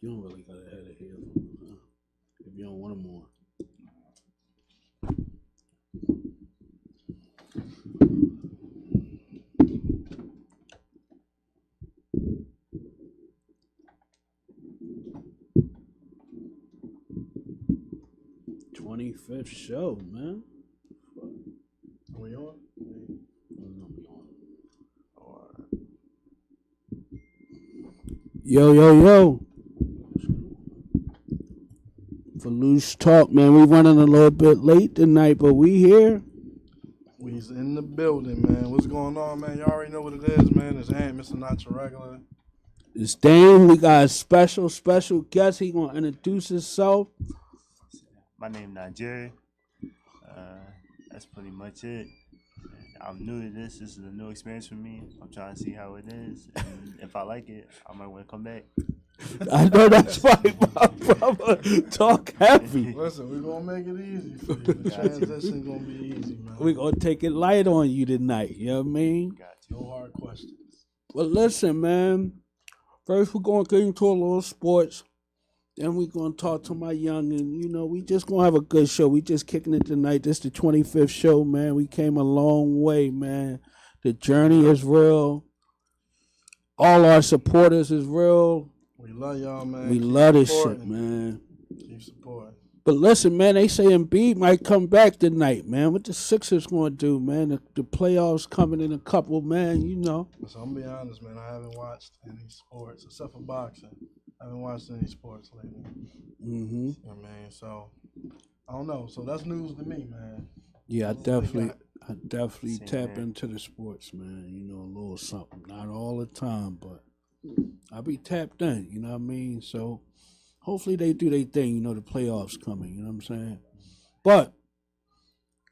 You don't really got a head of hair if you don't want them on. 25th show, man. Are we on? Yo. Filoosh talk, man. We running a little bit late tonight, but we here. We's in the building, man. What's going on, man? Y'all already know what it is, man. It's Ant, Mr. Not Your Regular. It's Dame. We got a special guest. He gonna introduce himself. My name Nigeria. That's pretty much it. I'm new to this. This is a new experience for me. I'm trying to see how it is. And if I like it, I might want to come back. I know that's right, my brother. Talk heavy. Listen, we're going to make it easy for you. The transition going to be easy, man. We're going to take it light on you tonight. You know what I mean? Got you. No hard questions. Well, listen, man. First, we're going to get into a little sports. Then we're going to talk to my youngin'. You know, we just going to have a good show. We just kicking it tonight. This is the 25th show, man. We came a long way, man. The journey is real. All our supporters is real. We love y'all, man. We Keep love this supporting. shit, man. Keep supporting. But listen, man, they say Embiid might come back tonight, man. What the Sixers going to do, man? The playoffs coming in a couple, man, you know. So I'm going to be honest, man. I haven't watched any sports except for boxing. I haven't watched any sports lately. Mm-hmm. You know what I mean? So, I don't know. So that's news to me, man. Yeah, I definitely Same tap here. into the sports, man. You know, a little something. Not all the time, but I be tapped in, you know what I mean? So hopefully they do their thing, you know, the playoffs coming, you know what I'm saying? But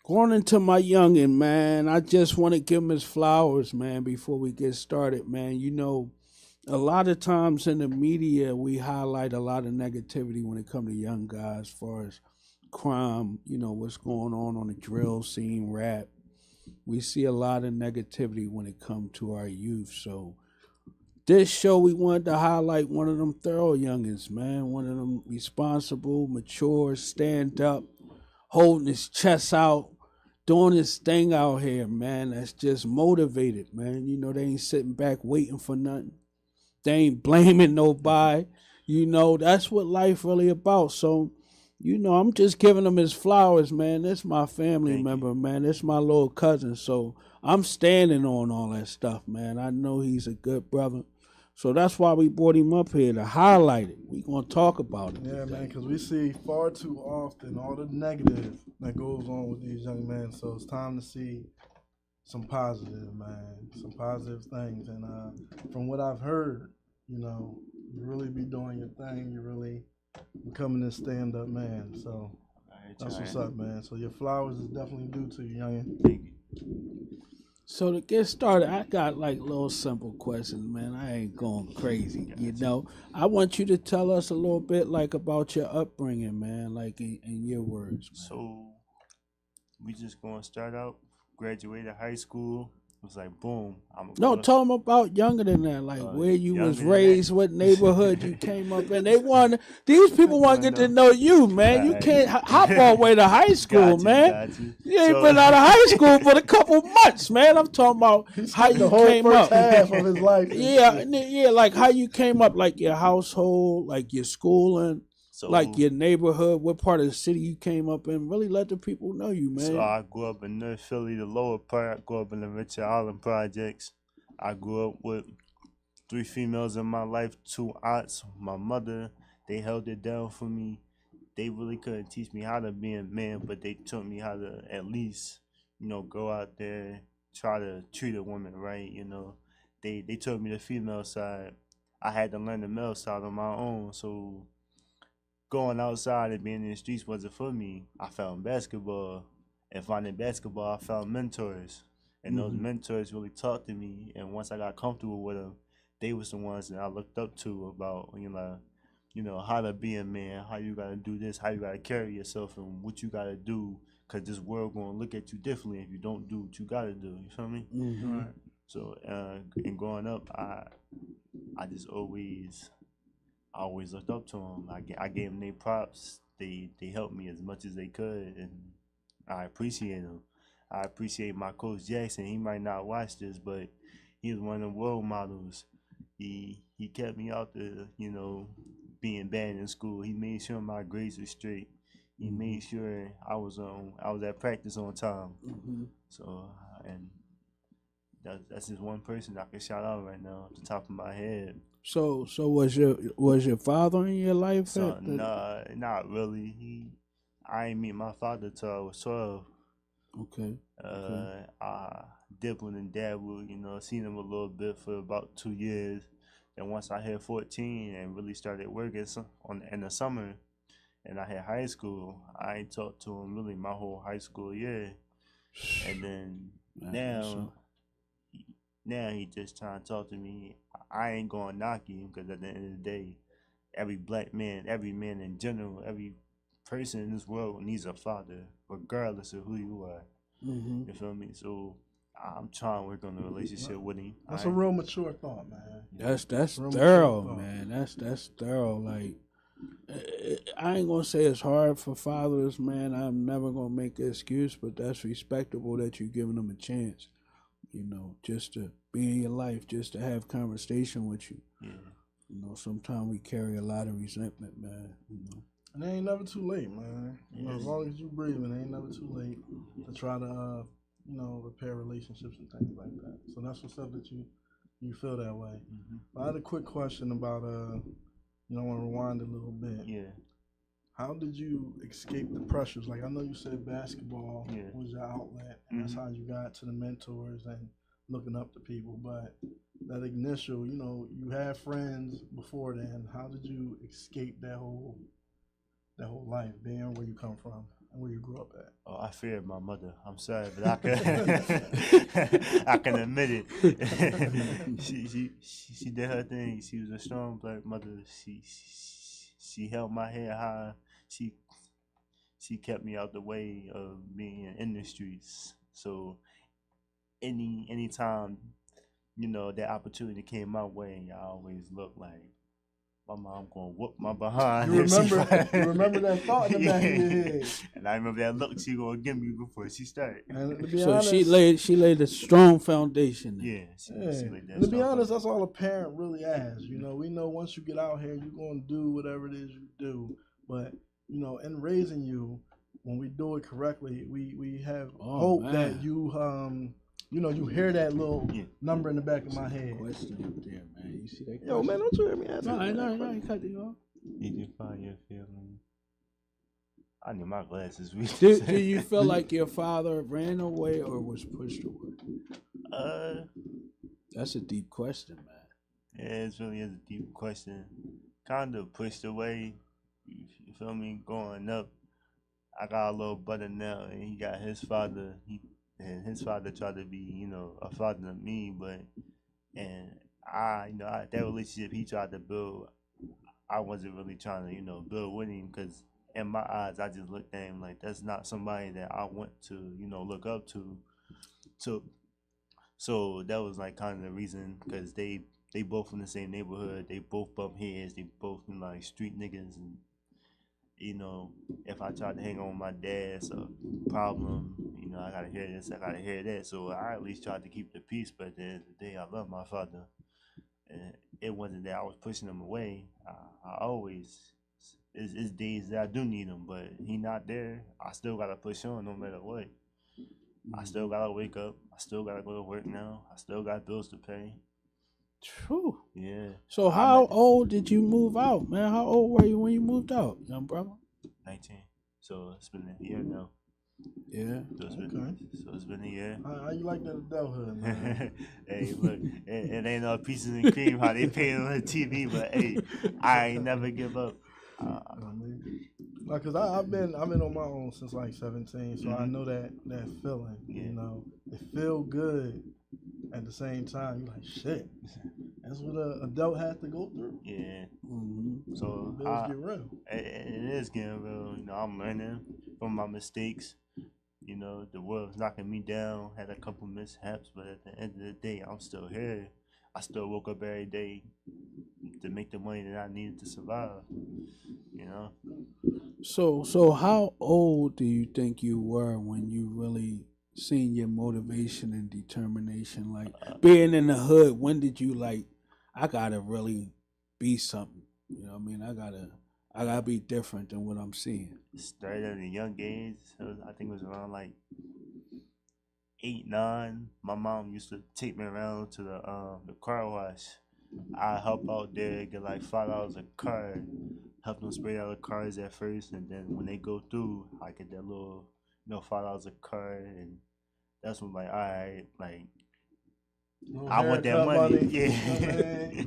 going into my youngin', man, I just want to give him his flowers, man, before we get started, man. You know, a lot of times in the media, we highlight a lot of negativity when it comes to young guys as far as crime, you know, what's going on the drill scene, rap. We see a lot of negativity when it comes to our youth. So this show, we wanted to highlight one of them thorough youngins, man. One of them responsible, mature, stand up, holding his chest out, doing his thing out here, man. That's just motivated, man. You know, they ain't sitting back waiting for nothing. They ain't blaming nobody. You know, that's what life really about. So, you know, I'm just giving him his flowers, man. That's my family Thank member, man. That's my little cousin. So I'm standing on all that stuff, man. I know he's a good brother. So that's why we brought him up here to highlight it. We gonna talk about it. Yeah, man, because we see far too often all the negative that goes on with these young men. So it's time to see some positive, man, some positive things. And from what I've heard, you know, you really be doing your thing. You're really becoming a stand-up man. So that's what's up, man. So your flowers is definitely due to you, youngin'. Thank you. So to get started, I got like little simple questions, man. I ain't going crazy, you know. I want you to tell us a little bit like about your upbringing, man, like in your words, man. So we just gonna start out. Graduated high school. It was like boom. No, tell them about younger than that, like where you younger was than raised, what neighborhood you came up in. These people want to get to know you, man. You Right. can't hop all the way to high school, Got you, man. got you. You ain't So- been out of high school for a couple months, man. I'm talking about how The you whole came first up. half of his life. Yeah, like how you came up, like your household, like your schooling, So like your neighborhood, what part of the city you came up in. Really let the people know you, man. So I grew up in North Philly, the lower part. I grew up in the Richard Island projects. I grew up with 3 females in my life, 2 aunts, my mother. They held it down for me. They really couldn't teach me how to be a man, but they taught me how to at least, you know, go out there, try to treat a woman right, you know. They taught me the female side. I had to learn the male side on my own, so going outside and being in the streets wasn't for me. I found basketball, and finding basketball, I found mentors, and those mentors really taught to me. And once I got comfortable with them, they was the ones that I looked up to about, you know how to be a man, how you gotta do this, how you gotta carry yourself, and what you gotta do. Cause this world gonna look at you differently if you don't do what you gotta do. You feel me? Mm-hmm. Right. So, in growing up, I just always I always looked up to them. I gave them their props. They helped me as much as they could, and I appreciate them. I appreciate my coach Jackson. He might not watch this, but he was one of the role models. He kept me out there, being bad in school. He made sure my grades were straight. He made sure I was at practice on time. Mm-hmm. So and that's just one person I can shout out right now off the top of my head. So was your father in your life? So nah, not really. I ain't meet my father till I was 12. Okay. I dibbled and dabbled, seen him a little bit for about 2 years. Then once I hit 14 and really started working in the summer, and I hit high school, I ain't talked to him really my whole high school year. And then now he just trying to talk to me. I ain't gonna knock him because at the end of the day, every black man, every man in general, every person in this world needs a father, regardless of who you are. Mm-hmm. You feel me? So I'm trying to work on the relationship with him. That's a real mature thought, man. That's thorough, man. That's thorough. Like, I ain't gonna say it's hard for fathers, man. I'm never gonna make an excuse, but that's respectable that you're giving them a chance. Just to be in your life, just to have conversation with you. Yeah. Sometimes we carry a lot of resentment, man. And it ain't never too late, man. As long as you breathing, it ain't never too late to try to, repair relationships and things like that. So that's what's up that you feel that way. Mm-hmm. I had a quick question about, I want to rewind a little bit. Yeah. How did you escape the pressures? Like, I know you said basketball was your outlet, and that's how you got to the mentors and looking up to people. But that initial, you had friends before then. How did you escape that whole life, being where you come from and where you grew up at? Oh, I feared my mother. I'm sorry, but I can admit it. she did her thing. She was a strong black mother. She held my head high. She kept me out the way of being in the streets. So anytime that opportunity came my way, I always looked like my mom gonna whoop my behind. You remember that thought in the back of your head. And I remember that look she gonna give me before she started. And to be So honest, she laid a strong foundation. Yeah, she laid that. And to be honest, that's all a parent really asks. We know once you get out here, you're gonna do whatever it is you do. But in raising you, when we do it correctly, we have hope that you you hear that little number in the back of my head. Question up there, man. You see that? Yo, man, don't you hear me answer? No, you cut you off. Did you find your feeling? I need my glasses. Do you feel like your father ran away or was pushed away? That's a deep question, man. Yeah, it really is a deep question. Kind of pushed away. You feel me? Growing up, I got a little brother now, and he got his father. And his father tried to be, a father to me, and that relationship he tried to build, I wasn't really trying to, build with him, because in my eyes, I just looked at him like that's not somebody that I want to, look up to. So that was like kind of the reason, because they both in the same neighborhood, they both bump heads, they both like street niggas, and if I tried to hang on with my dad, it's a problem. I gotta hear this, I gotta hear that. So I at least tried to keep the peace. But at the end of the day, I love my father, and it wasn't that I was pushing him away. I always, it's days that I do need him, but he not there. I still gotta push on no matter what. I still gotta wake up. I still gotta go to work now. I still got bills to pay. True. Yeah. So how old did you move out, man? How old were you when you moved out, young brother? 19. So it's been a year now. Yeah. So it's been a year. How you like that adulthood, man? Hey, look, it ain't no pieces and cream how they pay on the TV, but hey, I ain't never give up. Because I've been on my own since like 17, so I know that feeling. Yeah. It feel good. At the same time, you're like, shit. That's what an adult has to go through. Yeah. Mm-hmm. So bills get real. It is getting real. I'm learning from my mistakes. The world's knocking me down. Had a couple mishaps, but at the end of the day, I'm still here. I still woke up every day to make the money that I needed to survive. You know, So how old do you think you were when you really seen your motivation and determination? Like being in the hood, when did you like, I gotta really be something? You know what I mean? I gotta be different than what I'm seeing. started at a young age. I think it was around like 8, 9. My mom used to take me around to the car wash. I help out there, get like $5 a car, help them spray out the cars at first, and then when they go through, I get that little, $5 a car, and that's when like, all right, like I want that money. Yeah,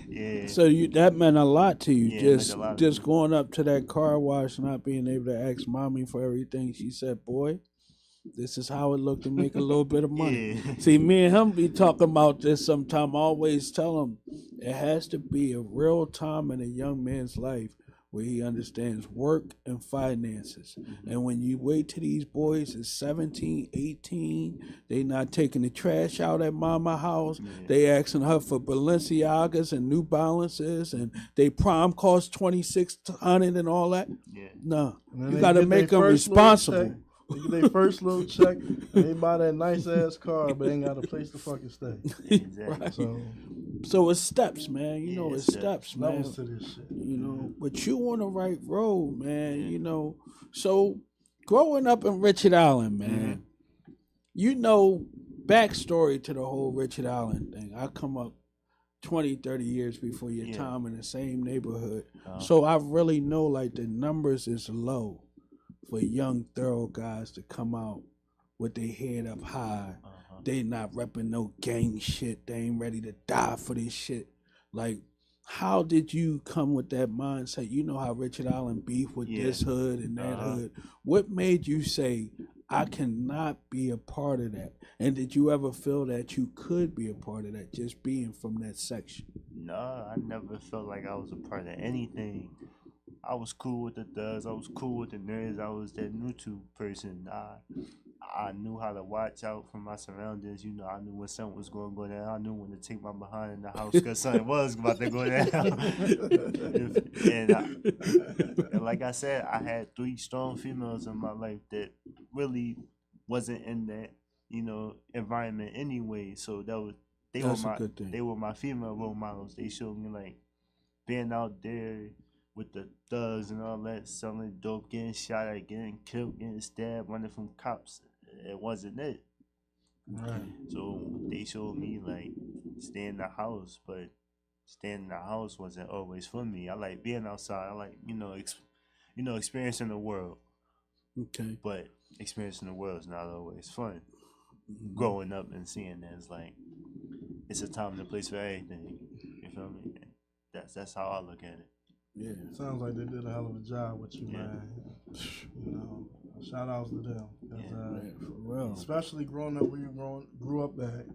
yeah. So that meant a lot to you. Yeah, it meant a lot to Just me. going up to that car wash, not being able to ask mommy for everything. She said, "Boy, this is how it looked to make a little bit of money." Yeah. See, me and him be talking about this sometime. I always tell him it has to be a real time in a young man's life where he understands work and finances. And when you wait till these boys is 17, 18, they not taking the trash out at mama house. Yeah. They asking her for Balenciagas and New Balances, and they prom cost $2,600 and all that. Yeah. No, And then you they got to get make their them first little responsible. check. They get their first little check, and they buy that nice ass car, but ain't got a place to fucking stay. Exactly. Right. So So it's steps, man. You know, Yeah, it's steps. steps, man. levels to this shit. You know, but you on the right road, man. You know, so growing up in Richard Allen, man, you know, backstory to the whole Richard Allen thing. I come up 20, 30 years before your Yeah. time in the same neighborhood. Uh-huh. So I really know like the numbers is low for young thorough guys to come out with their head up high. They not repping no gang shit. They ain't ready to die for this shit. Like, how did you come with that mindset? You know how Richard Allen beef with Yeah. this hood and that Uh-huh. hood. What made you say, I cannot be a part of that? And did you ever feel that you could be a part of that just being from that section? No, I never felt like I was a part of anything. I was cool with the thugs. I was cool with the nerds. I was that neutral person. I knew how to watch out for my surroundings. You know, I knew when something was going to go down. I knew when to take my behind in the house because something was about to go down. and like I said, I had 3 strong females in my life that really wasn't in that, environment anyway. So That's a good thing. they were my female role models. They showed me like being out there with the thugs and all that, selling dope, getting shot at, getting killed, getting stabbed, running from cops. It wasn't it. Right. So they showed me like stay in the house, but staying in the house wasn't always for me. I like being outside. I like experiencing the world, Okay. but experiencing the world is not always fun. Growing up and seeing that, it's like it's a time and a place for everything. You feel me? That's how I look at it. Yeah. Sounds like they did a hell of a job with you, Yeah. man. You know, shout outs to them. 'Cause, Man, for real. especially growing up where you grew up at,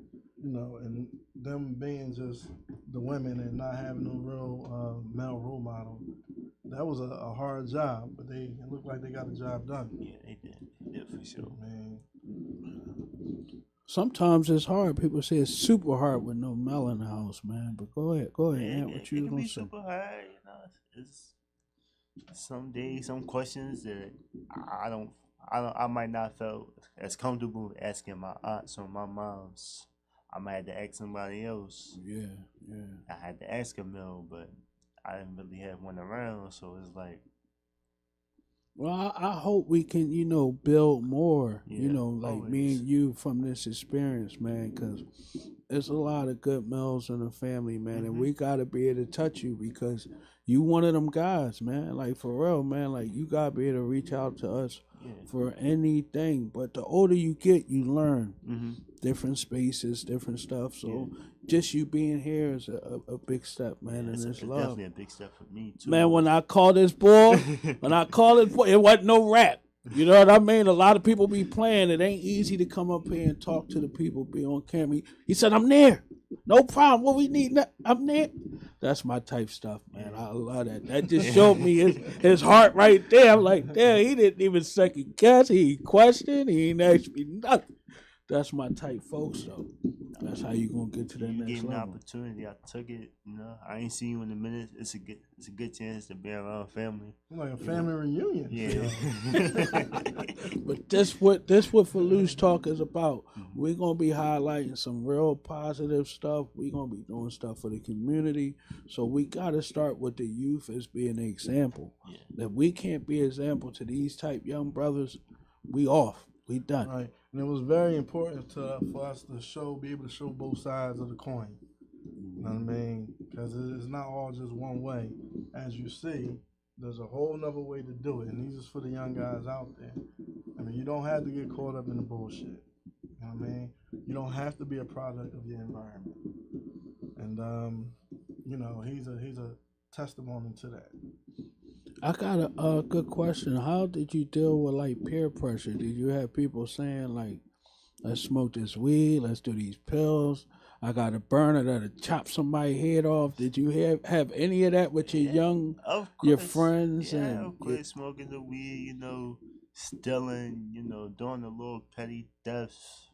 and them being just the women and not having no real male role model. That was a hard job, but it looked like they got the job done. Yeah, they did. They did for sure. Man, Sometimes it's hard. People say it's super hard with no Mel in the house, man. But go ahead, Aunt, what you it was can gonna be say? super hard, It's some days, some questions that I might not feel as comfortable asking my aunts or my moms. I might have to ask somebody else. Yeah, yeah. I had to ask a Mel, but I didn't really have one around, so it's like, Well, I hope we can, build more, Yeah, like me always. and you from this experience, man, because there's a lot of good males in the family, man, and we got to be able to touch you because you one of them guys, man, like for real, man, like you got to be able to reach out to us yeah. for anything. But the older you get, you learn Mm-hmm. different spaces, different stuff. So just you being here is a big step, man, It's and it's love. definitely a big step for me, too. Man, when I call this boy, it wasn't no rap. You know what I mean? A lot of people be playing. It ain't easy to come up here and talk to the people, be on camera. He said, I'm there. No problem. What we need now? I'm there. That's my type stuff, man. I love that. That just showed me his heart right there. I'm like, damn, he didn't even second guess. He questioned. He ain't asked me nothing. That's my type folks, though. That's how you gonna get to that You next gave me the level. opportunity. I took it. I ain't seen you in a minute. It's a good chance to be around family. Like a family reunion. Yeah. But this what Filoosh Talk is about. Mm-hmm. We're gonna be highlighting some real positive stuff. We're gonna be doing stuff for the community. So we gotta start with the youth as being an example. Yeah. If we can't be an example to these type young brothers, we off. We done. Right. And it was very important for us to be able to show both sides of the coin. You know what I mean? Because it's not all just one way. As you see, there's a whole nother way to do it. And these is for the young guys out there. I mean, you don't have to get caught up in the bullshit. You know what I mean? You don't have to be a product of your environment. And, he's a testimony to that. I got a good question. How did you deal with like peer pressure? Did you have people saying like, "Let's smoke this weed. Let's do these pills. I got a burner that'll chop somebody's head off"? Did you have any of that with your your friends? Yeah, and of course, smoking the weed, stealing, doing the little petty thefts.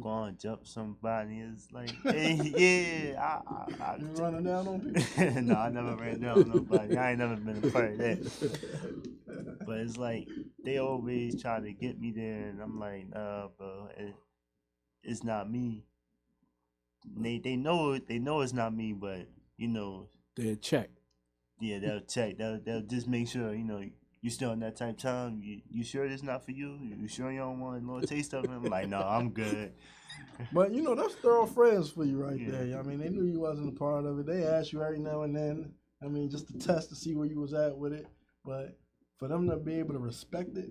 Going to jump somebody. It's like, hey, I You running down on people? No, I never ran down on nobody. I ain't never been a part of that. But it's like they always try to get me there, and I'm like, nah, bro, it's not me. They know it's not me, but they'll check. Yeah, they'll check. They'll just make sure you still in that type of time. You sure it's not for you? You sure you don't want a little taste of it? I'm like, no, I'm good. But that's thorough friends for you right there. I mean, they knew you wasn't a part of it. They asked you every now and then. I mean, just to test to see where you was at with it. But for them to be able to respect it,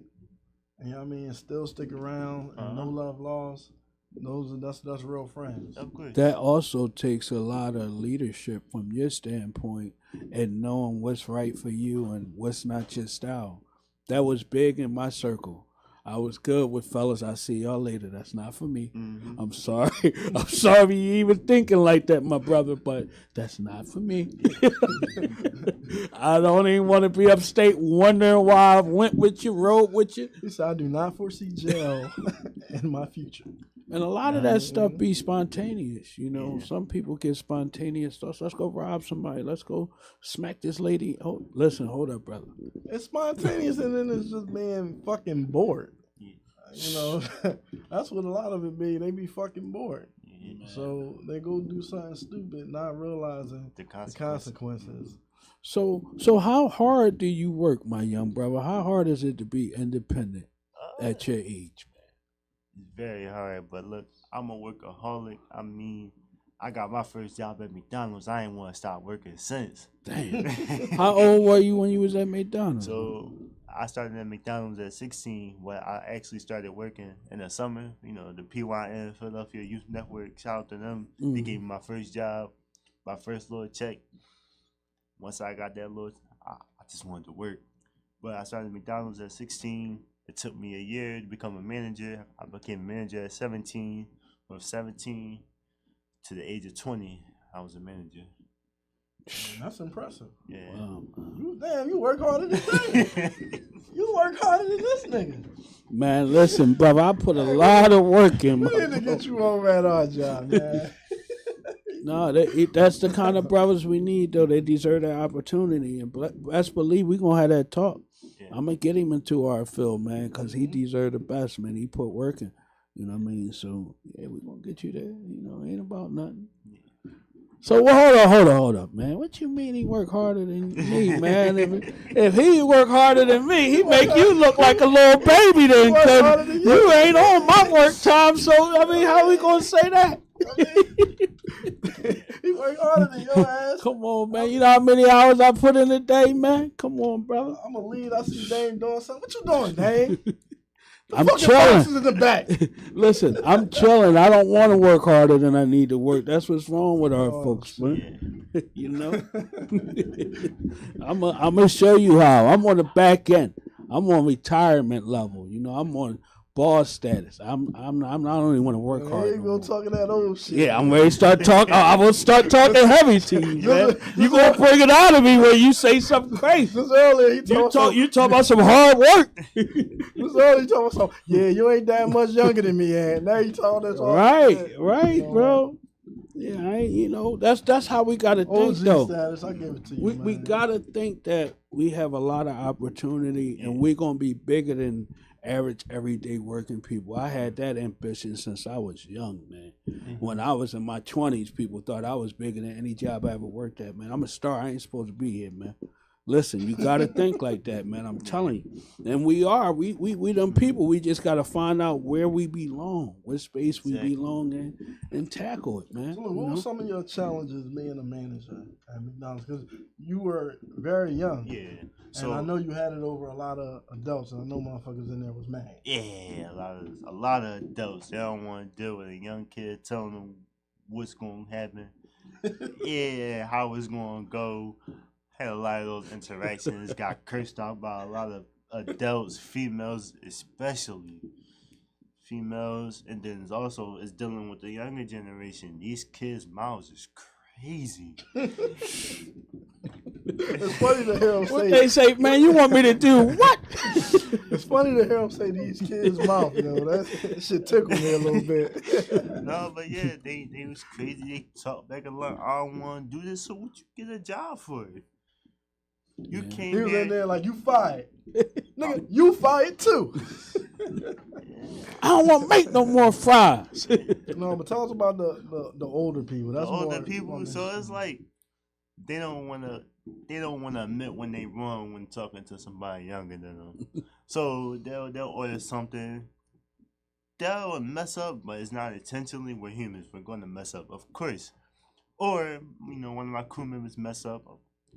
and still stick around and no love lost, that's real friends. Of course. That also takes a lot of leadership from your standpoint and knowing what's right for you and what's not your style. That was big in my circle. I was good with fellas. I see y'all later. That's not for me. Mm-hmm. I'm sorry. I'm sorry you even thinking like that, my brother, but that's not for me. I don't even want to be upstate wondering why I went with you, rode with you. He said, I do not foresee jail in my future. And a lot of that stuff be spontaneous, Some people get spontaneous stuff. So let's go rob somebody. Let's go smack this lady. Oh, listen, hold up, brother. It's spontaneous, and then it's just being fucking bored. That's what a lot of it be. They be fucking bored. Yeah, so they go do something stupid, not realizing the consequences. So how hard do you work, my young brother? How hard is it to be independent at your age? It's very hard, but look, I'm a workaholic. I mean, I got my first job at McDonald's. I ain't want to stop working since. Damn. How old were you when you was at McDonald's? So I started at McDonald's at 16, but I actually started working in the summer. The PYN, Philadelphia Youth Network, shout out to them. They gave me my first job, my first little check. Once I got that I just wanted to work. But I started at McDonald's at 16. It took me a year to become a manager. I became a manager at 17. From 17 to the age of 20, I was a manager. That's impressive. Yeah. Wow. You work harder than me. You work harder than this nigga. Man, listen, brother, I put a lot of work in. We need to get you over at our job, man. No, that's the kind of brothers we need, though. They deserve that opportunity. And best believe we going to have that talk. Yeah. I'm going to get him into our field, man, because he deserved the best, man. He put work in. You know what I mean? So, yeah, we're going to get you there. It ain't about nothing. Yeah. So, well, hold up, man. What you mean he work harder than me, man? If he work harder than me, he make you look like a little baby then, because you ain't on my work time. So, I mean, how we going to say that? He work harder than your ass. Come on, man. You know how many hours I put in a day, man? Come on, brother. I'm going to lead. I see Dame doing something. What you doing, Dame? I'm chilling. In the back. Listen, I'm chilling. I don't want to work harder than I need to work. That's what's wrong with our folks, man. I'm gonna show you how. I'm on the back end. I'm on retirement level. I'm on boss status. I'm not only want to work hard. You gonna talking that old shit. Yeah, I'm ready to start talking. I will start talking heavy to you, man. You gonna bring it out of me when you say something crazy. Just earlier, You talk about some hard work. Just earlier, you talking about some. Yeah, you ain't that much younger than me, and now you talking this. Right, bro. Yeah, that's how we gotta think, though. Status, I give it to you. We gotta think that we have a lot of opportunity, and we're gonna be bigger than average everyday working people. I had that ambition since I was young, man. When I was in my 20s, people thought I was bigger than any job I ever worked at, man. I'm a star. I ain't supposed to be here, man. Listen, you got to think like that, man. I'm telling you. And we are. We them people. We just got to find out where we belong, what space we belong in, and tackle it, man. So look, what were some of your challenges being a manager at McDonald's? Because you were very young. Yeah. So, and I know you had it over a lot of adults, and I know motherfuckers in there was mad. Yeah, a lot of adults. They don't want to deal with a young kid telling them what's going to happen. Yeah, how it's going to go. Had a lot of those interactions. Got cursed out by a lot of adults, females especially. Females, and then it's dealing with the younger generation. These kids' mouths is crazy. It's funny to hear them say. What they say, man? You want me to do what? It's funny to hear them say these kids' mouth, that shit tickled me a little bit. No, but yeah, they was crazy. They talk back a lot. I don't want to do this. So what you get a job for? You came. He was in there like, you fired. Nigga, you fired too. I don't want to make no more fries. No, but tell us about the older people. That's the older people. So it's like they don't want to admit when they wrong when talking to somebody younger than them. So they'll order something. They'll mess up, but it's not intentionally. We're humans. We're going to mess up, of course. Or one of my crew members mess up.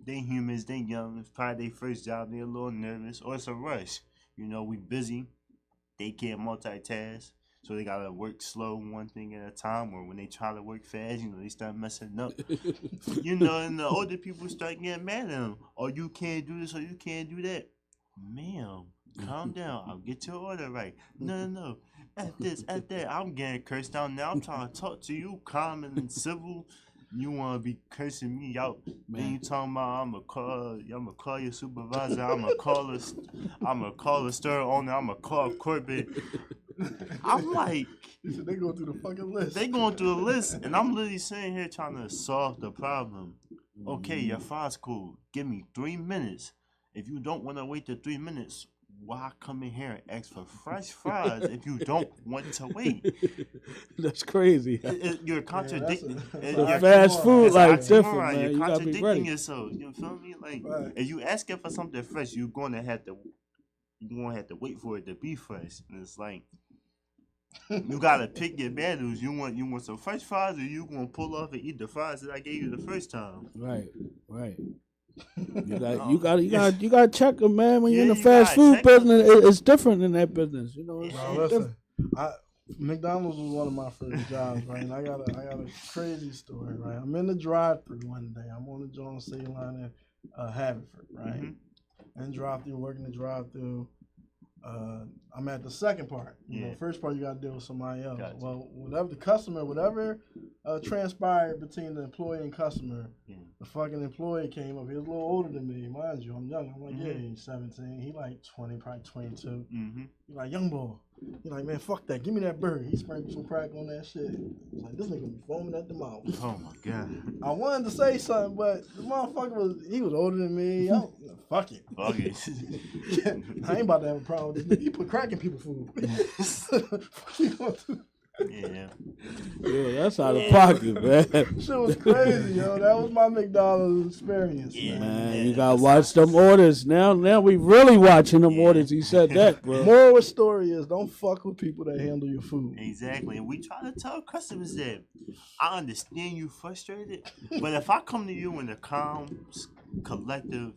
They humans. They young. It's probably their first job. They're a little nervous, or it's a rush. We busy. They can't multitask. So they gotta work slow, one thing at a time, or when they try to work fast, they start messing up. And the older people start getting mad at them. Oh, you can't do this, or you can't do that. Ma'am, calm down. I'll get your order right. No. At this, at that. I'm getting cursed out now. I'm trying to talk to you, calm and civil. You want to be cursing me out? Then you talking about I'm gonna call your supervisor. I'm gonna call the store owner. I'm gonna call corporate. I'm like, they going through the fucking list. They going through the list, and I'm literally sitting here trying to solve the problem. Okay, your fries cool. Give me 3 minutes. If you don't want to wait the 3 minutes, why come in here and ask for fresh fries if you don't want to wait? That's crazy. You're contradicting. Fast food like different, man. You're You gotta be contradicting ready. yourself. You feel me? Like, if you asking for something fresh, you're gonna have to wait for it to be fresh. And it's like, you gotta pick your battles. You want some fresh fries, or you gonna pull off and eat the fries that I gave you the first time? Right. You got to check them, man. When you're in the fast food business, it's different in that business. Listen, McDonald's was one of my first jobs, right? And I got a crazy story, right? I'm in the drive-thru one day. I'm on the John C line in Haverford, right? Mm-hmm. And drive-thru, working the drive-thru. I'm at the second part. First part you got to deal with somebody else. Gotcha. Well, whatever transpired between the employee and customer, the fucking employee came up. He was a little older than me, mind you. I'm young. I'm like, he's 17. He like 20, probably 22. Mm-hmm. He like, young boy. He like, man, fuck that. Give me that burger. He sprinkled some crack on that shit. He's like, this nigga be foaming at the mouth. Oh my god. I wanted to say something, but the motherfucker was older than me. Fuck it. Fuck it. I ain't about to have a problem with this nigga. He put crack in people's food. Fuck you gonna do? Yeah, that's out of pocket, man. Shit was crazy, yo. That was my McDonald's experience, man. You gotta watch them orders. Now we really watching them orders. He said that, bro. Moral of the story is, don't fuck with people that handle your food. Exactly. And we try to tell customers that I understand you frustrated, but if I come to you in a calm, collective,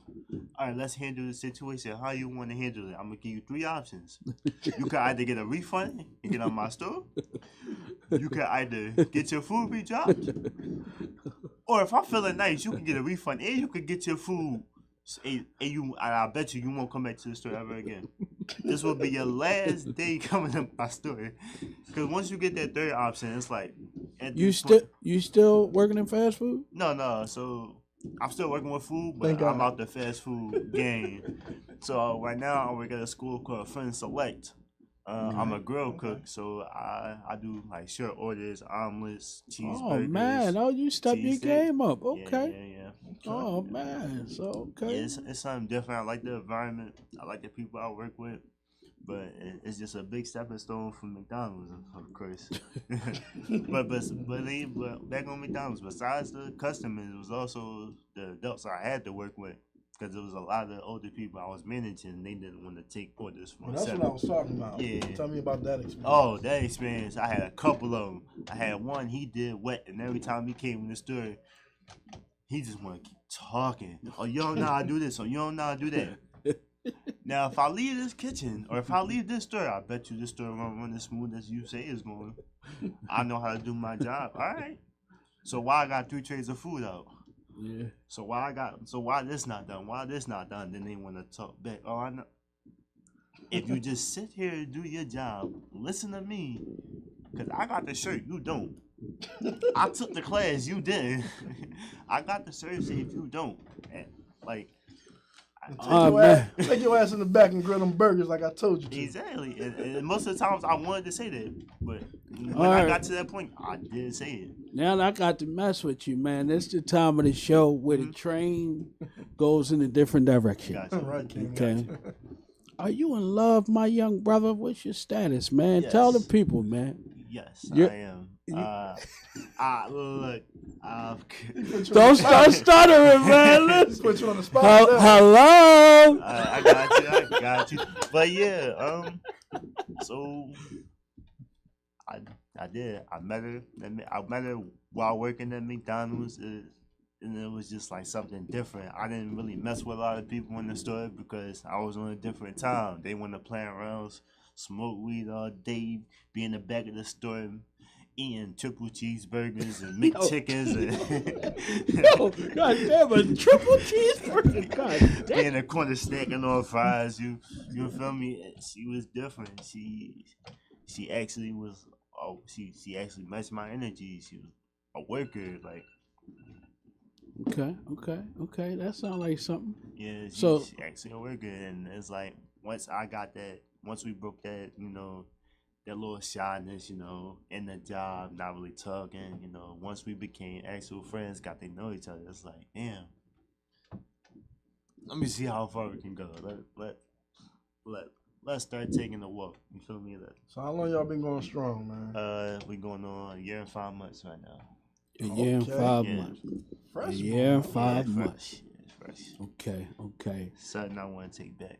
all right, let's handle the situation. How you want to handle it? I'm gonna give you 3 options. You can either get a refund and get on my store. You can either get your food redropped, or if I'm feeling nice, you can get a refund and you can get your food. And I bet you won't come back to the store ever again. this will be your last day coming to my store. Because once you get that third option, it's like You still working in fast food? No. So I'm still working with food, but Thank I'm God. out the fast food game. So right now I work at a school called Friend Select. I'm a grill cook, so I do like short orders, omelets, cheeseburgers. Oh man, you stepped your cheesesteaks. game up. Okay. Yeah. Oh man, so okay. Yeah, it's something different. I like the environment. I like the people I work with. But it's just a big stepping stone from McDonald's, of course. but back on McDonald's, besides the customers, it was also the adults I had to work with. Because there was a lot of older people I was managing, they didn't want to take orders from Well, that's what I was talking about. Yeah. Tell me about that experience. Oh, that experience, I had a couple of them. I had one, he did wet, and every time he came in the store, he just want to keep talking. Oh, you don't know how to do this, or you don't know how to do that. Now, if I leave this kitchen, or if I leave this store, I bet you this store won't run as smooth as you say it's going. I know how to do my job. All right. So why I got 3 trays of food out? Yeah. So why this not done? Why this not done? Then they want to talk back. Oh, I know. If you just sit here and do your job, listen to me, because I got the shirt, you don't. I took the class, you didn't. I got the certificate, you don't. And, like, Take your ass in the back and grill them burgers like I told you to. exactly. And most of the times I wanted to say that, but when All I right. got to that point, I didn't say it. Now I got to mess with you, man. It's the time of the show where the train goes in a different direction. Gotcha. Right, King. Okay. Are you in love, my young brother? What's your status, man? Yes. Tell the people, man. Yes, You- I am. Look, Don't start stuttering, man. Listen. Put you on the spot. Hello. I got you. But yeah, so I did. I met her while working at McDonald's, and it was just like something different. I didn't really mess with a lot of people in the store because I was on a different time. They want to play around, smoke weed all day, be in the back of the store, eating triple cheeseburgers and McChickens and Yo, God damn, a triple cheeseburger. God be damn. in the corner snacking on fries. You feel me? She was different. She actually was. Oh, she actually matched my energy. She was a worker. Like, Okay. That sounds like something. yeah, So- she actually a worker. And it's like once we broke that, that little shyness, in the job, not really talking, once we became actual friends, got to know each other, it's like, damn. Let me see how far we can go. Let's start taking a walk. You feel me? So how long y'all been going strong, man? We going on a year and 5 months right now. A year and Okay. 5 Yeah. months. Fresh. A year and boy. 5 Yeah, months. fresh. Yeah, it's fresh. Okay. Something I want to take back.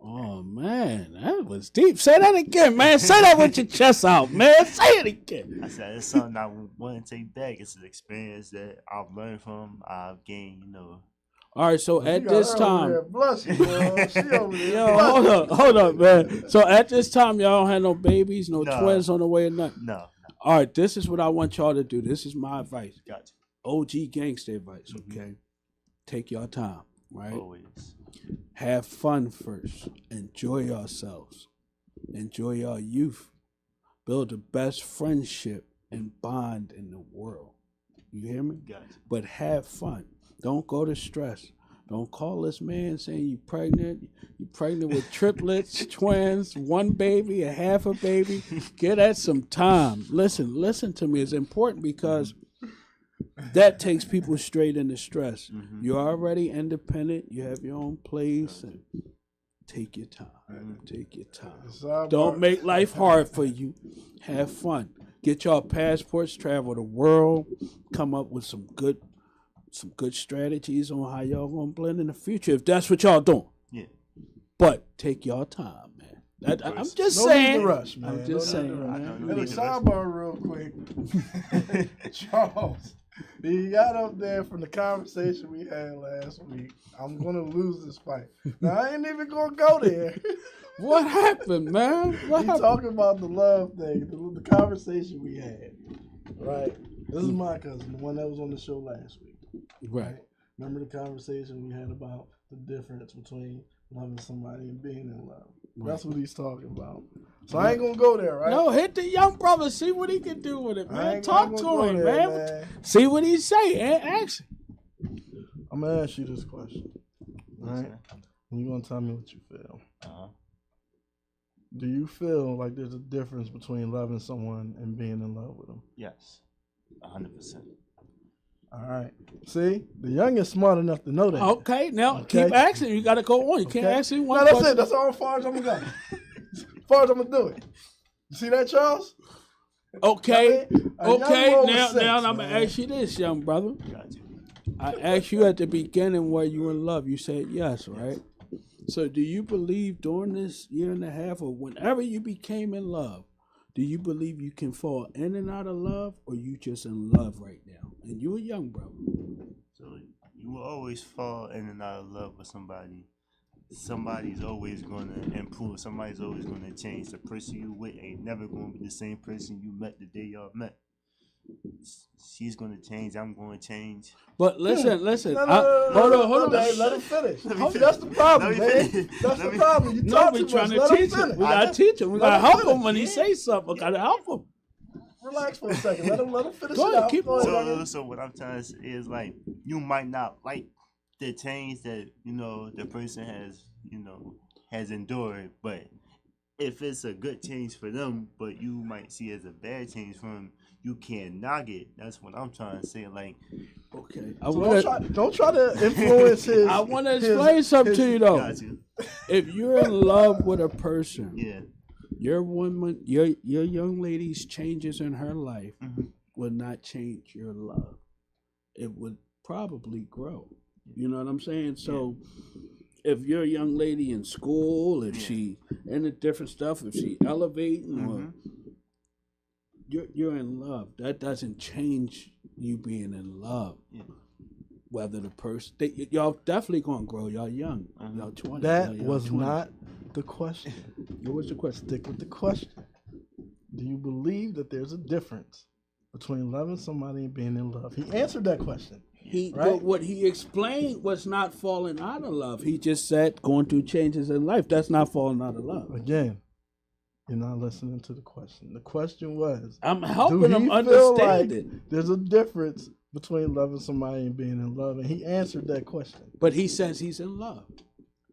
Oh man, that was deep. Say that again, man. Say that with your chest out, man. Say it again. I said it's something I want to take back. It's an experience that I've learned from. I've gained, All right, so You at got this her over time, there blushing, bro. She over there yo, blushing. hold up, man. So at this time, y'all don't have no babies, no No. twins on the way, or nothing. No, All right, this is what I want y'all to do. This is my advice, gotcha. OG gangster advice. Mhm. Okay, take your time, right? Always. Have fun first. Enjoy yourselves. Enjoy your youth. Build the best friendship and bond in the world. You hear me? Gotcha. But have fun. Don't go to stress. Don't call this man saying you pregnant. You pregnant with triplets, twins, one baby, a half a baby. Get that some time. Listen to me. It's important because that takes people straight into stress. Mhm. You're already independent. You have your own place. And take your time. Take your time. Sidebar. Don't make life hard for you. Have fun. Get y'all passports. Travel the world. Come up with some good strategies on how y'all gonna blend in the future. If that's what y'all doing. Yeah. But take y'all time, man. I'm just No saying. need to rush, man. I'm just No need to saying, rush. man. No Hey, need look, to rush. sidebar real quick. Charles, you got up there from the conversation we had last week. I'm going to lose this fight. Now, I ain't even going to go there. What happened, man? What We happened? talking about the love thing, the conversation we had, right? This is my cousin, the one that was on the show last week. Right. Remember the conversation we had about the difference between loving somebody and being in love? That's what he's talking about. So I ain't gonna go there, right? No, hit the young brother. See what he can do with it, man. Talk to him, there, man. See what he say. Ask him. I'm gonna ask you this question, right? And you're gonna tell me what you feel. Do you feel like there's a difference between loving someone and being in love with them? Yes, 100%. All right. See, the young is smart enough to know that. Okay, now keep asking. You got to go on. You can't ask him one question. question. That's it. That's all as far as I'm gonna go. As far as I'm gonna do it. You see that, Charles? Okay. Okay. Now I'm gonna man. ask you this, young brother. Got you. I asked you at the beginning were you in love. You said yes, right? So do you believe during this year and a half or whenever you became in love, do you believe you can fall in and out of love or you just in love right now? And you a young brother. So you will always fall in and out of love with somebody. Somebody's always going to improve. Somebody's always going to change. The person you with ain't never going to be the same person you met the day y'all met. She's going to change. I'm going to change. But listen. Hold on. Let him finish. That's the problem, man. That's the problem. You talk too much. Let him finish. We got to teach him. We got to help him when he says something. We got to help him. Relax for a second. Let him finish Go it ahead, out. keep So what I'm trying to say is, like, you might not like the change that, the person has endured, but if it's a good change for them, but you might see as a bad change for them, you can't knock it. That's what I'm trying to say. Like, okay, don't try to influence his. I want to explain something to you though. got you. If you're in love with a person, Yeah. your woman, your young lady's changes in her life will not change your love. It would probably grow. You know what I'm saying? So if you're a young lady in school, if she into different stuff, if she elevating or you're in love, that doesn't change you being in love. Yeah. Whether the person, y'all definitely gonna grow. Y'all young. Y'all 20. That y'all was 20. not the question. What was the question? Stick with the question. Do you believe that there's a difference between loving somebody and being in love? He answered that question. But what he explained was not falling out of love. He just said going through changes in life. That's not falling out of love. Again, you're not listening to the question. The question was, I'm helping him understand it. There's a difference between loving somebody and being in love, and he answered that question. But he says he's in love.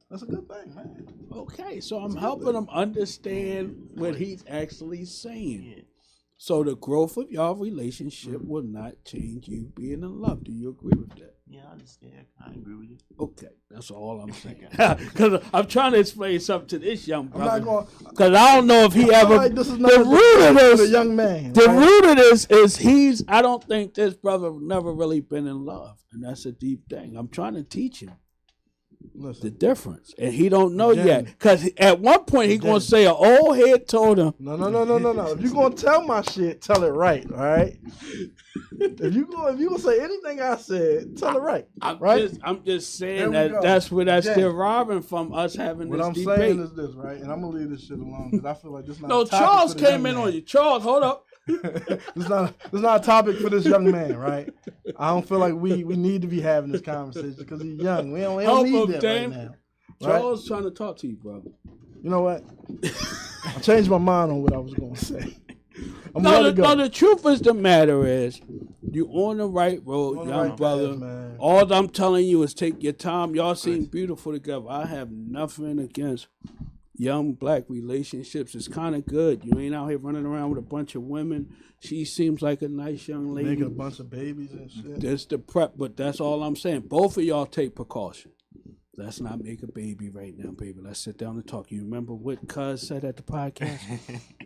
That's a good thing, man. Okay, so I'm helping him understand what he's actually saying. Yeah. So the growth of y'all relationship will not change you being in love. Do you agree with that? Yeah, I understand. I agree with you. Okay, that's all I'm saying. Because I'm trying to explain something to this young brother. Because I don't know if he ever. Like, this is not the root of this, the young man. The root of this is I don't think this brother never really been in love, and that's a deep thing. I'm trying to teach him. Listen, the difference, and he don't know yet. Because at one point he gonna say an old head told him. No. If you gonna tell my shit, tell it right. All right. if you gonna say anything I said, tell it right. I'm just saying that's where that's deriving from us having this debate. What I'm saying is this, right? And I'm gonna leave this shit alone because I feel like this is not. No, Charles came in on you. Charles, hold up. It's not a topic for this young man, right? I don't feel like we need to be having this conversation because he's young. We don't need that right now. Charles trying to talk to you, bro. You know what? I changed my mind on what I was going to say. The truth is the matter is you on the right road, young brother. Man. All I'm telling you is take your time. Y'all seem beautiful together. I have nothing against young black relationships. It's kind of good. You ain't out here running around with a bunch of women. She seems like a nice young lady. Making a bunch of babies and shit. That's the prep, but that's all I'm saying. Both of y'all take precaution. Let's not make a baby right now, baby. Let's sit down and talk. You remember what Cuz said at the podcast?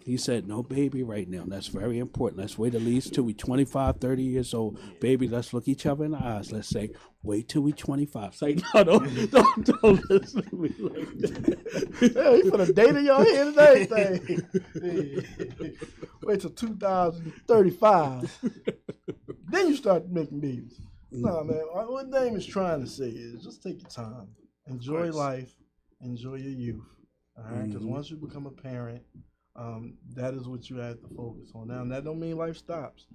He said, no baby right now. That's very important. Let's wait at least till we 25, 30 years old. Yeah. Baby, let's look each other in the eyes. Let's say, wait till we 25. Say, no, don't listen to me like that. Yeah, you put a date in your head and everything. Wait till 2035. Then you start making babies. No, man. What Dame is trying to say is just take your time. Enjoy life. Enjoy your youth. All right? Because once you become a parent, that is what you have to focus on. Now, that don't mean life stops.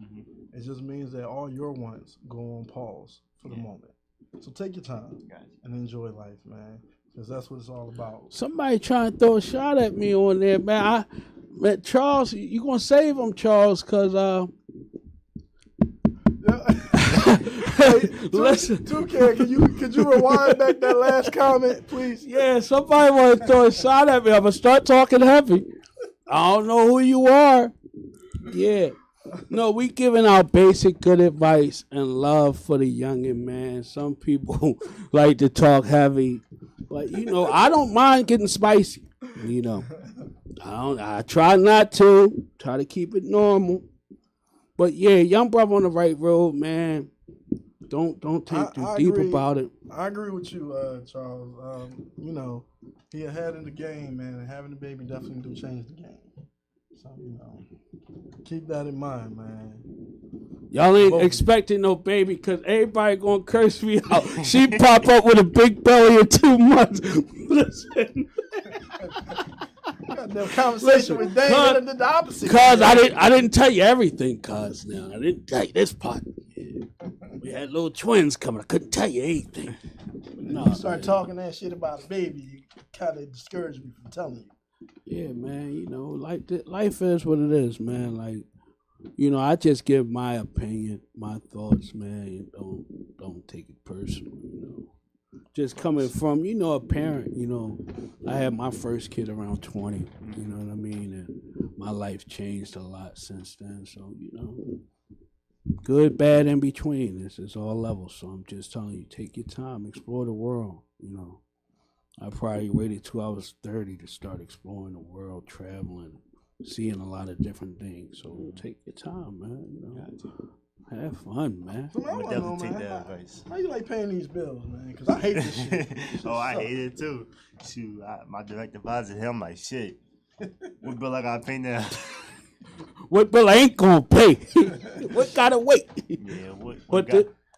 It just means that all your wants go on pause for the moment. So take your time and enjoy life, man. because that's what it's all about. Somebody trying to throw a shot at me on there, man. Man, Charles, you gonna save him, Charles? Cause Hey, listen, 2K, could you rewind back that last comment, please? yeah, somebody want to throw a shot at me. I'm gonna start talking heavy. I don't know who you are. Yeah. No, we giving out basic good advice and love for the youngin', man. Some people like to talk heavy, but I don't mind getting spicy. I try not to. Try to keep it normal. But yeah, young brother on the right road, man. Don't think too deep about it. I agree with you, Charles. He ahead in the game, man, and having a baby definitely do change the game. So, keep that in mind, man. Y'all ain't expecting no baby because everybody gonna curse me out. She pop up with a big belly in 2 months. Listen. Goddamn conversation with Dane and did the opposite. Cause I didn't tell you everything, cause now I didn't tell you this part. Yeah. We had little twins coming. I couldn't tell you anything. No, you start talking that shit about a baby, you kind of discourage me from telling you. Yeah, man. Life is what it is, man. Like, I just give my opinion, my thoughts, man. Don't take it personal, Just coming from, a parent, I had my first kid around 20, you know what I mean? And my life changed a lot since then. So, good, bad, in between. This is all levels. So I'm just telling you, take your time, explore the world, I probably waited 2 hours 30 to start exploring the world, traveling, seeing a lot of different things. So take your time, man. Have fun, man. So, I would definitely take that advice. How you like paying these bills, man? Because I hate this shit. I hate it too. Shoot, my direct deposit here, I'm like, shit. What bill I gotta pay now? What bill I ain't gonna pay? What gotta wait? Yeah, what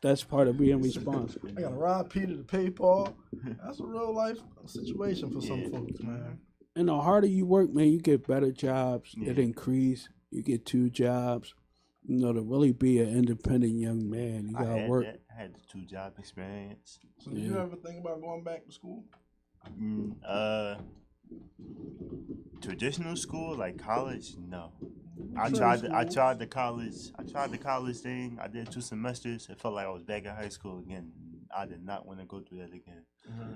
that's part of being responsible. I gotta rob Peter to pay Paul. That's a real life situation for some folks, man. And the harder you work, man, you get better jobs. Yeah. It increase. You get 2 jobs. To really be an independent young man, you gotta work. I had the 2-job experience. So did you ever think about going back to school? Traditional school, like college, no. I tried the college thing. I did 2 semesters. It felt like I was back in high school again. I did not want to go through that again. Mm-hmm.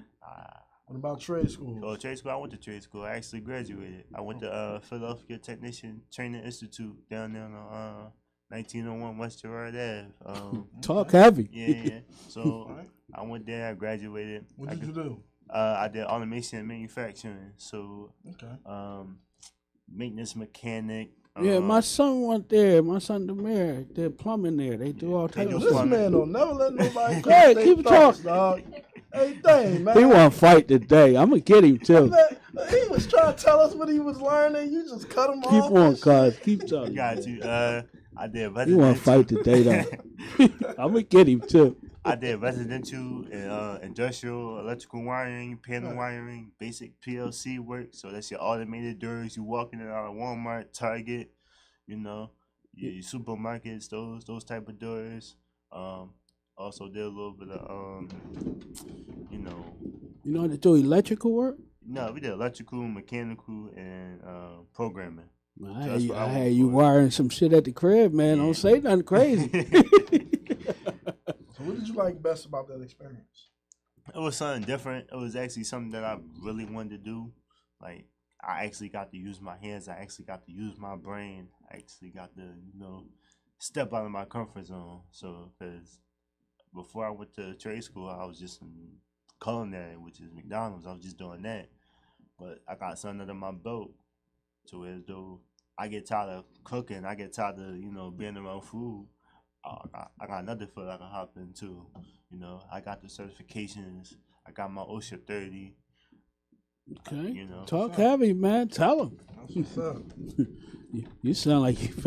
What about trade school? Oh, trade school. I went to trade school. I actually graduated. I went to Philadelphia Technician Training Institute down there on 1901 West Gerard Ave. Talk heavy. Yeah. So I went there. I graduated. What did you do? I did automation and manufacturing. So, maintenance mechanic. Yeah, my son went there. My son Demir, they're plumbing there. They do all types of stuff. stuff. This man don't never let nobody go. Keep talking, dog. Hey, dang, man. He want to fight today. I'm gonna get him too. He was trying to tell us what he was learning. You just cut him off. Keep on, cuz. Keep talking. Got you. I did residential. You want to fight today, though? I'm gonna get him too. I did residential and industrial, electrical wiring, panel wiring, basic PLC work. So that's your automated doors. You walking in out of Walmart, Target, your supermarkets, those type of doors. Also did a little bit of You know how to do electrical work? No, we did electrical, mechanical, and programming. I had you wiring some shit at the crib, man. Yeah. Don't say nothing crazy. So what did you like best about that experience? It was something different. It was actually something that I really wanted to do. Like, I actually got to use my hands. I actually got to use my brain. I actually got to, step out of my comfort zone. So, because before I went to trade school, I was just in culinary, which is McDonald's. I was just doing that. But I got something under my belt to where though I get tired of cooking. I get tired of, being around food. I got another foot I can hop into. I got the certifications. I got my OSHA 30. Okay. Talk heavy, man. Tell them. That's what's up. You sound like you've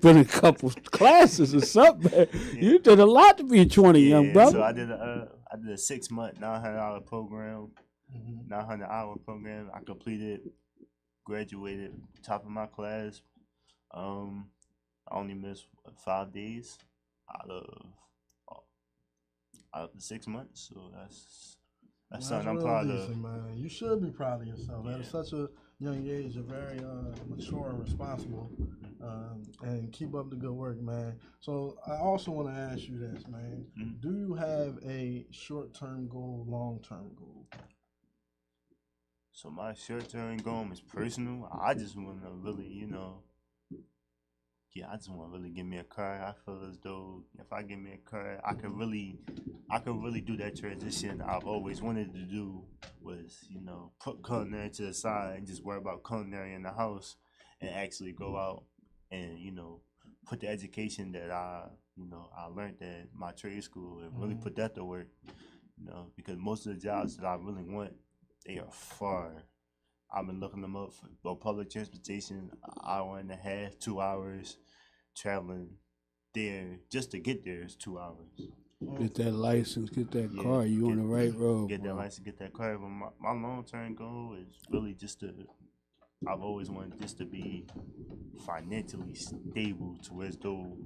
been in a couple classes or something, man. Yeah. You did a lot to be 20, young brother. So I did a 6-month, $900 program, 900-hour program. I completed, graduated, top of my class. I only missed 5 days out of the 6 months, so That's That's something I'm real proud decent, of. man. You should be proud of yourself. Yeah. At such a young age, you're very mature and responsible, and keep up the good work, man. So I also want to ask you this, man. Mhm. Do you have a short-term goal, long-term goal? So my short-term goal is personal. I just want to really, I just want to really get me a car. I feel as though if I get me a car, I could really do that transition I've always wanted to do was, put culinary to the side and just worry about culinary in the house and actually go out and, put the education that I learned at my trade school and really put that to work, because most of the jobs that I really want, they are far. I've been looking them up for public transportation, an hour and a half, 2 hours. Traveling there just to get there is 2 hours. Get that license, get that Yeah, car. You on the right road, Get bro. that license, get that car. But my long-term goal is really just to. I've always wanted just to be financially stable, to as though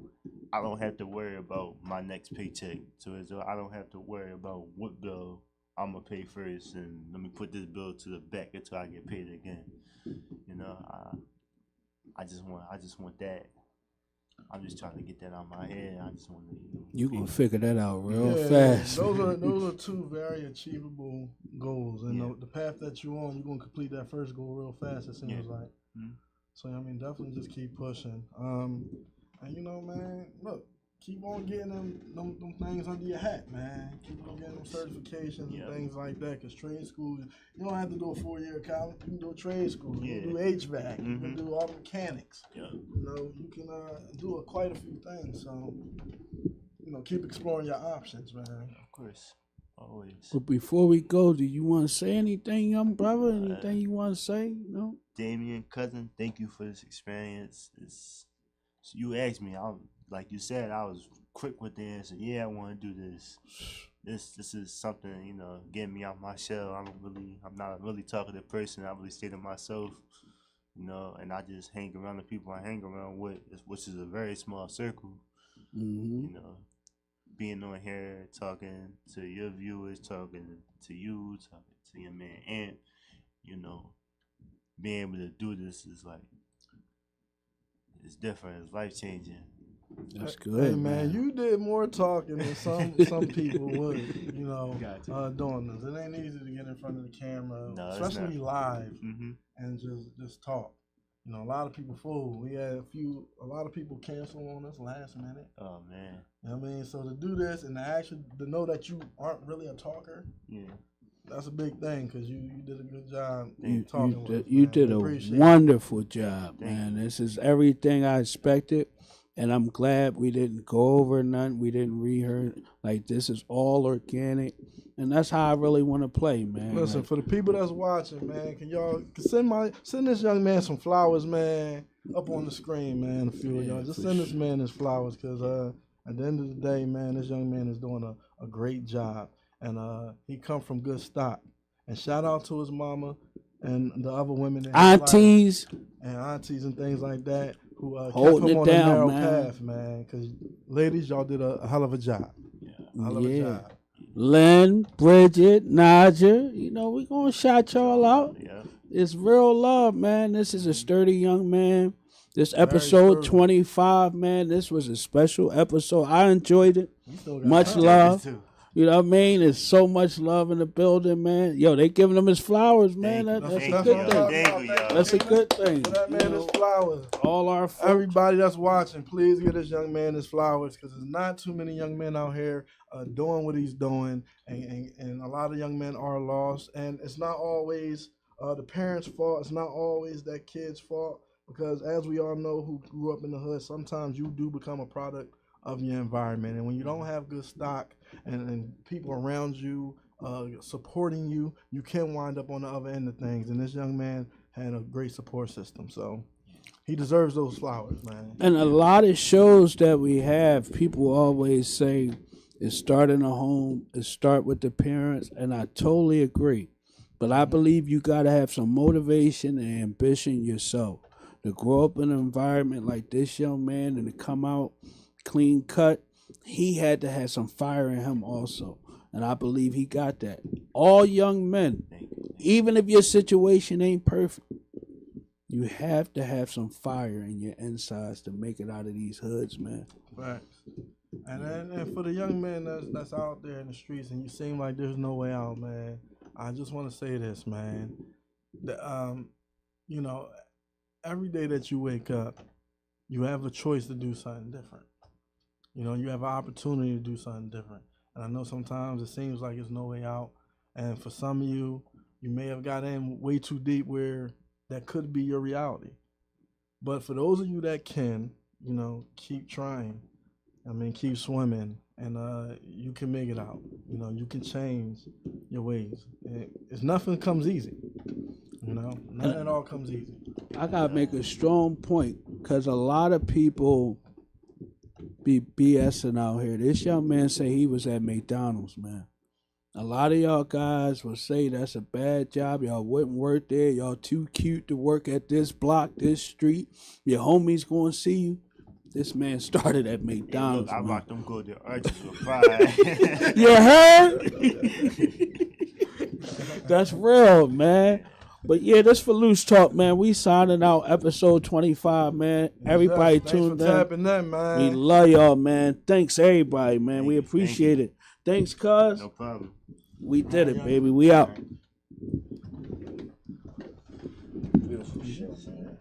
I don't have to worry about my next paycheck, to as though I don't have to worry about what bill I'm gonna pay first, and let me put this bill to the back until I get paid again. I just want that. I'm just trying to get that out of my head. I just want to. You gonna figure that out real Yeah, fast. those are two very achievable goals, and Yeah. the path that you're on, you're gonna complete that first goal real fast. It seems like. Mhm. So I mean, definitely just keep pushing. And man, look, keep on getting them things under your hat, man. Keep on getting them certifications Yeah. and things like that. Cause trade school, you don't have to do a 4-year college. You can do a trade school. You Yeah. can do HVAC. You can do auto mechanics. Yeah. You can do quite a few things. So keep exploring your options, man. Of course, always. But before we go, do you want to say anything, young brother? Anything you want to say? No. Damien, cousin, thank you for this experience. So you asked me, like you said, I was quick with the answer. Yeah, I want to do this. This is something, getting me out my shell. I'm not a really talkative person. I really stay to myself, and I just hang around the people I hang around with, which is a very small circle. Mm-hmm. Being on here, talking to your viewers, talking to you, talking to your man, and being able to do this is like, it's different. It's life changing. That's good, Hey man, you did more talking than some people would, doing this. It ain't easy to get in front of the camera, No, it's especially not. live, Mm-hmm. and just talk. A lot of people fool. We had a lot of people cancel on us last minute. Oh man. You know what I mean? So to do this and to know that you aren't really a talker, Yeah. that's a big thing because you did a good job You talking with us, you man. did We a appreciate it. wonderful job, Thank man. you. This is everything I expected, and I'm glad we didn't go over nothing. We didn't rehearse. Like, this is all organic, and that's how I really want to play, man. Listen, Like, for the people that's watching, man, can y'all send this young man some flowers, man, up on the screen, man. A few of Yeah, y'all, just for send this man his flowers, cause at the end of the day, man, this young man is doing a great job, and he come from good stock. And shout out to his mama and the other women in his life, aunties, and aunties and things like that who kept Holding him it on down, the narrow man. path, man. Cause ladies, y'all did a hell of a job. A hell of a job. Lynn, Bridget, Naja, we gonna shout y'all out. Yeah. It's real love, man. This is a sturdy young man. This Very episode sturdy. 25, man. This was a special episode. I enjoyed it. You still got Much time. love. Too. You know what I mean? There's so much love in the building, man. Yo, they giving him his flowers, man. Thank you. That's a Thank good you, thing. y'all. Thank you, y'all. That's a good thing. For that man, You know, his flowers. all our folks. Everybody that's watching, please give this young man his flowers, because there's not too many young men out here doing what he's doing, and a lot of young men are lost. And it's not always the parents' fault. It's not always that kid's fault, because as we all know who grew up in the hood, sometimes you do become a product of your environment. And when you don't have good stock and people around you supporting you, you can wind up on the other end of things. And this young man had a great support system, so he deserves those flowers, man. And a lot of shows that we have, people always say, it start in a home, it start with the parents, and I totally agree. But I believe you got to have some motivation and ambition yourself. To grow up in an environment like this young man and to come out clean cut, he had to have some fire in him also. And I believe he got that. All young men, even if your situation ain't perfect, you have to have some fire in your insides to make it out of these hoods, man. Facts. And for the young men that's out there in the streets and you seem like there's no way out, man, I just want to say this, man. You know, every day that you wake up, you have a choice to do something different. You know, you have an opportunity to do something different. And I know sometimes it seems like there's no way out. And for some of you, you may have got in way too deep where that could be your reality. But for those of you that can, you know, keep trying. I mean, keep swimming, and you can make it out. You know, you can change your ways. It's nothing comes easy. You know, nothing at all comes easy. I gotta make a strong point because a lot of people be BSing out here. This young man say he was at McDonald's, man. A lot of y'all guys will say that's a bad job. Y'all wouldn't work there. Y'all too cute to work at this block, this street. Your homies gonna see you. This man started at McDonald's. Hey, look, I rock them golden arches with pride. You heard? That's real, man. But yeah, this Filoosh Talk, man. We signing out episode 25, man. Everybody tuned in. Tapping in, man. We love y'all, man. Thanks everybody, man. We appreciate it. Thanks, cuz. No problem. We did it, baby. We out. Beautiful shit, man.